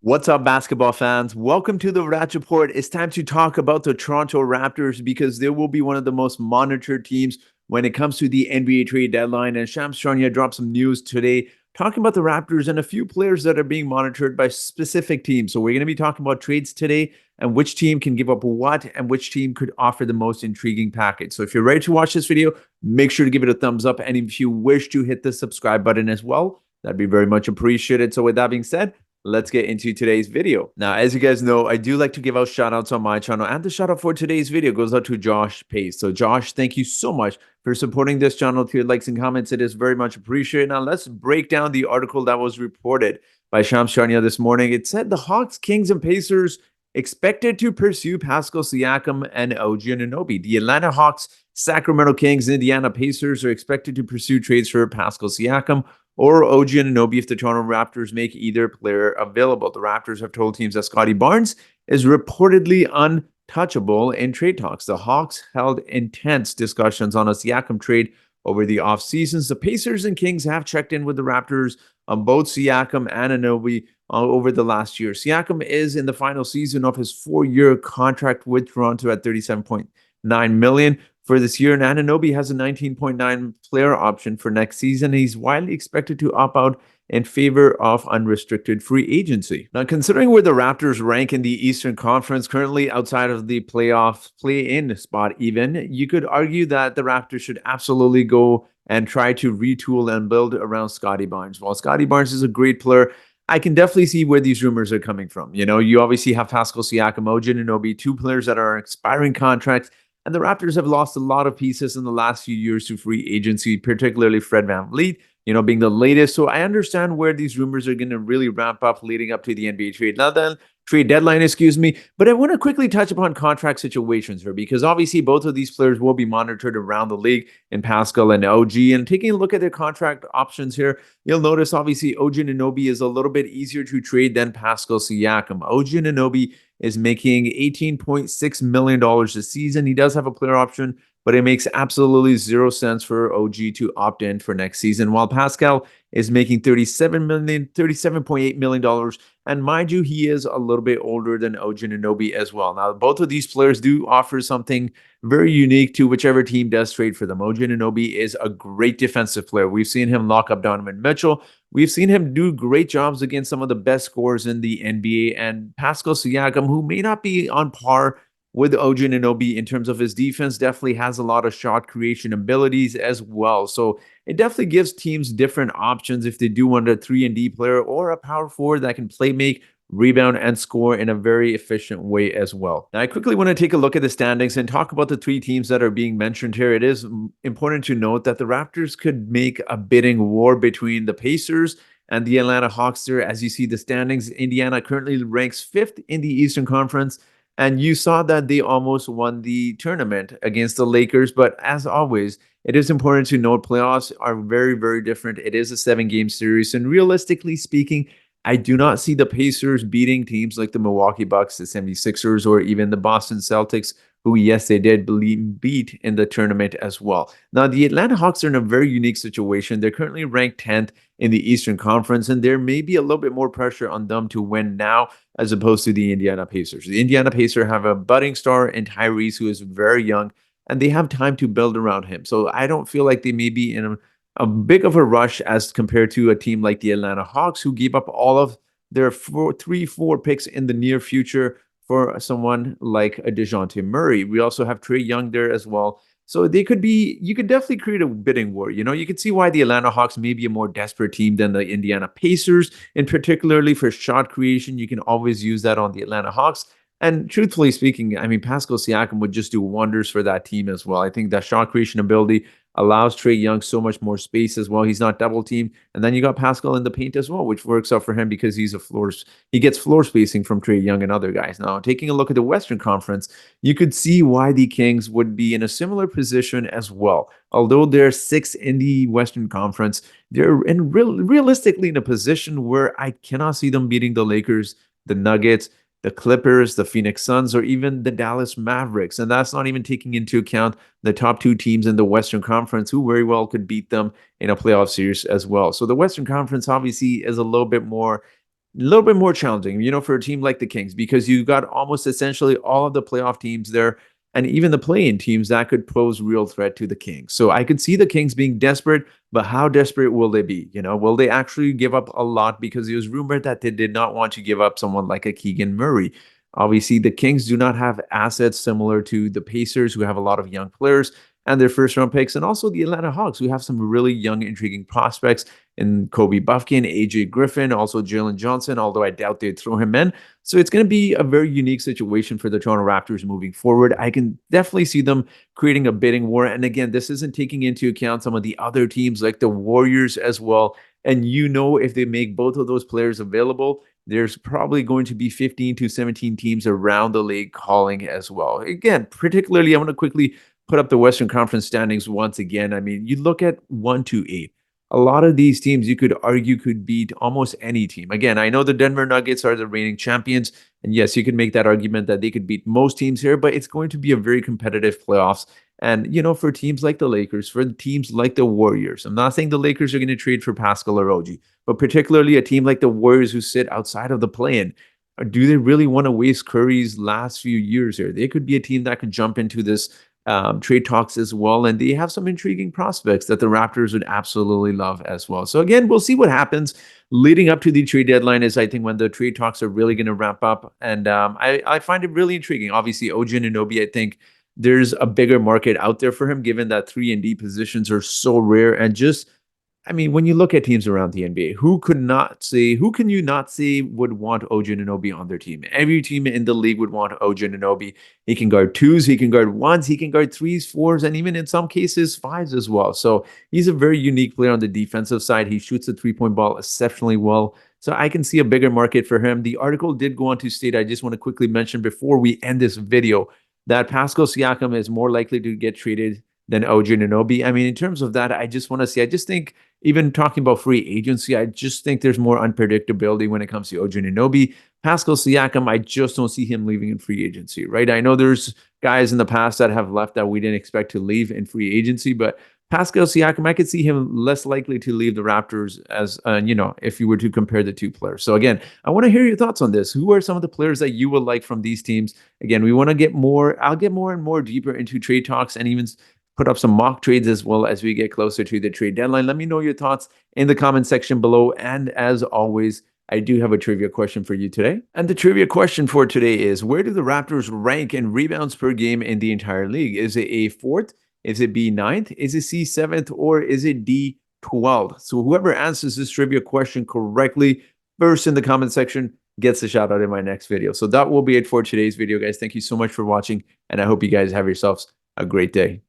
What's up, basketball fans? Welcome to the Ratch Report. It's time to talk about the Toronto Raptors because they will be one of the most monitored teams when it comes to the NBA trade deadline. And Shams Charania dropped some news today talking about the Raptors and a few players that are being monitored by specific teams. So we're going to be talking about trades today and which team can give up what and which team could offer the most intriguing package. So if you're ready to watch this video, make sure to give it a thumbs up. And if you wish to hit the subscribe button as well, that'd be very much appreciated. So with that being said, let's get into today's video. Now, as you guys know, I do like to give out shout outs on my channel, and the shout out for today's video goes out to Josh Pace. So Josh, thank you so much for supporting this channel through your likes and comments. It is very much appreciated. Now let's break down the article that was reported by Shams Charania this morning. It said the Hawks, Kings, and Pacers expected to pursue Pascal Siakam and OG Anunoby. The Atlanta Hawks, Sacramento Kings, and Indiana Pacers are expected to pursue trades for Pascal Siakam or OG Anunoby if the Toronto Raptors make either player available. The Raptors have told teams that Scottie Barnes is reportedly untouchable in trade talks. The Hawks held intense discussions on a Siakam trade over the offseasons. The Pacers and Kings have checked in with the Raptors on both Siakam and Anunoby over the last year. Siakam is in the final season of his 4-year contract with Toronto at $37.9 million for this year, and Anunoby has a 19.9 player option for next season. He's widely expected to opt out in favor of unrestricted free agency. Now, considering where the Raptors rank in the Eastern Conference, currently outside of the playoff play-in spot even, you could argue that the Raptors should absolutely go and try to retool and build around Scottie Barnes. While Scottie Barnes is a great player, I can definitely see where these rumors are coming from. You know, you obviously have Pascal Siakam, OG Anunoby, two players that are expiring contracts, and the Raptors have lost a lot of pieces in the last few years to free agency, particularly Fred VanVleet, being the latest. So I understand where these rumors are going to really ramp up leading up to the NBA trade deadline, excuse me. But I want to quickly touch upon contract situations here because obviously both of these players will be monitored around the league in Pascal and OG. And taking a look at their contract options here, you'll notice obviously OG Anunoby is a little bit easier to trade than Pascal Siakam. OG Anunoby is making $18.6 million a season. He does have a player option, but it makes absolutely 0 sense for OG to opt in for next season, while Pascal is making $37.8 million. And mind you, he is a little bit older than OG Anunoby as well. Now, both of these players do offer something very unique to whichever team does trade for them. OG Anunoby is a great defensive player. We've seen him lock up Donovan Mitchell. We've seen him do great jobs against some of the best scorers in the NBA. And Pascal Siakam, who may not be on par with OG Anunoby in terms of his defense, definitely has a lot of shot creation abilities as well. So it definitely gives teams different options if they do want a 3-and-D player or a power forward that can play make, rebound, and score in a very efficient way as well. Now, I quickly want to take a look at the standings and talk about the three teams that are being mentioned here. It is important to note that the Raptors could make a bidding war between the Pacers and the Atlanta Hawks there. As you see the standings, Indiana currently ranks 5th in the Eastern Conference, and you saw that they almost won the tournament against the Lakers. But as always, it is important to note playoffs are very, very different. It is a 7-game series, and realistically speaking, I do not see the Pacers beating teams like the Milwaukee Bucks, the 76ers, or even the Boston Celtics, who, yes, they did beat in the tournament as well. Now, the Atlanta Hawks are in a very unique situation. They're currently ranked 10th in the Eastern Conference, and there may be a little bit more pressure on them to win now as opposed to the Indiana Pacers. The Indiana Pacers have a budding star in Tyrese, who is very young, and they have time to build around him. So I don't feel like they may be in a big of a rush as compared to a team like the Atlanta Hawks, who gave up all of their 4 picks in the near future for someone like a DeJounte Murray. We also have Trae Young there as well. So you could definitely create a bidding war. You could see why the Atlanta Hawks may be a more desperate team than the Indiana Pacers, and particularly for shot creation. You can always use that on the Atlanta Hawks. And truthfully speaking, I mean, Pascal Siakam would just do wonders for that team as well. I think that shot creation ability allows Trae Young so much more space as well. He's not double teamed. And then you got Pascal in the paint as well, which works out for him because he gets floor spacing from Trae Young and other guys. Now, taking a look at the Western Conference, you could see why the Kings would be in a similar position as well. Although they're 6th in the Western Conference, they're realistically in a position where I cannot see them beating the Lakers, the Nuggets, the Clippers, the Phoenix Suns, or even the Dallas Mavericks. And that's not even taking into account the top 2 teams in the Western Conference who very well could beat them in a playoff series as well. So the Western Conference obviously is a little bit more a little bit more challenging, for a team like the Kings, because you got almost essentially all of the playoff teams there and even the play-in teams that could pose real threat to the Kings. So I could see the Kings being desperate, but how desperate will they be? Will they actually give up a lot? Because it was rumored that they did not want to give up someone like a Keegan Murray. Obviously, the Kings do not have assets similar to the Pacers, who have a lot of young players and their first round picks, and also the Atlanta Hawks, who have some really young, intriguing prospects in Kobe Buffkin, AJ Griffin, also Jalen Johnson, although I doubt they'd throw him in. So it's going to be a very unique situation for the Toronto Raptors moving forward. I can definitely see them creating a bidding war. And again, this isn't taking into account some of the other teams like the Warriors as well. And if they make both of those players available, there's probably going to be 15 to 17 teams around the league calling as well. Again, particularly, I want to quickly put up the Western Conference standings once again. I mean, you look at 1 to 8. A lot of these teams you could argue could beat almost any team. Again, I know the Denver Nuggets are the reigning champions, and yes, you could make that argument that they could beat most teams here, but it's going to be a very competitive playoffs. And, for teams like the Lakers, for teams like the Warriors, I'm not saying the Lakers are going to trade for Pascal or OG, but particularly a team like the Warriors who sit outside of the play-in. Do they really want to waste Curry's last few years here? They could be a team that could jump into this trade talks as well. And they have some intriguing prospects that the Raptors would absolutely love as well. So again, we'll see what happens leading up to the trade deadline is I think when the trade talks are really going to wrap up. And I find it really intriguing. Obviously, OG Anunoby, I think there's a bigger market out there for him, given that 3 and D positions are so rare. And when you look at teams around the NBA, who can you not say would want OG Anunoby on their team? Every team in the league would want OG Anunoby. He can guard twos, he can guard ones, he can guard threes, fours, and even in some cases, fives as well. So he's a very unique player on the defensive side. He shoots the three-point ball exceptionally well. So I can see a bigger market for him. The article did go on to state, I just want to quickly mention before we end this video, that Pascal Siakam is more likely to get traded than OG Anunoby. In terms of that, I just think even talking about free agency, I just think there's more unpredictability when it comes to OG Anunoby. Pascal Siakam, I just don't see him leaving in free agency, right? I know there's guys in the past that have left that we didn't expect to leave in free agency, but Pascal Siakam, I could see him less likely to leave the Raptors as, if you were to compare the two players. So again, I want to hear your thoughts on this. Who are some of the players that you would like from these teams? Again, we want to get more, I'll get more and more deeper into trade talks and even put up some mock trades as well as we get closer to the trade deadline. Let me know your thoughts in the comment section below. And as always, I do have a trivia question for you today. And the trivia question for today is, where do the Raptors rank in rebounds per game in the entire league? Is it A, 4th? Is it B, 9th? Is it C, 7th? Or is it D, 12th? So whoever answers this trivia question correctly first in the comment section gets a shout out in my next video. So that will be it for today's video, guys. Thank you so much for watching, and I hope you guys have yourselves a great day.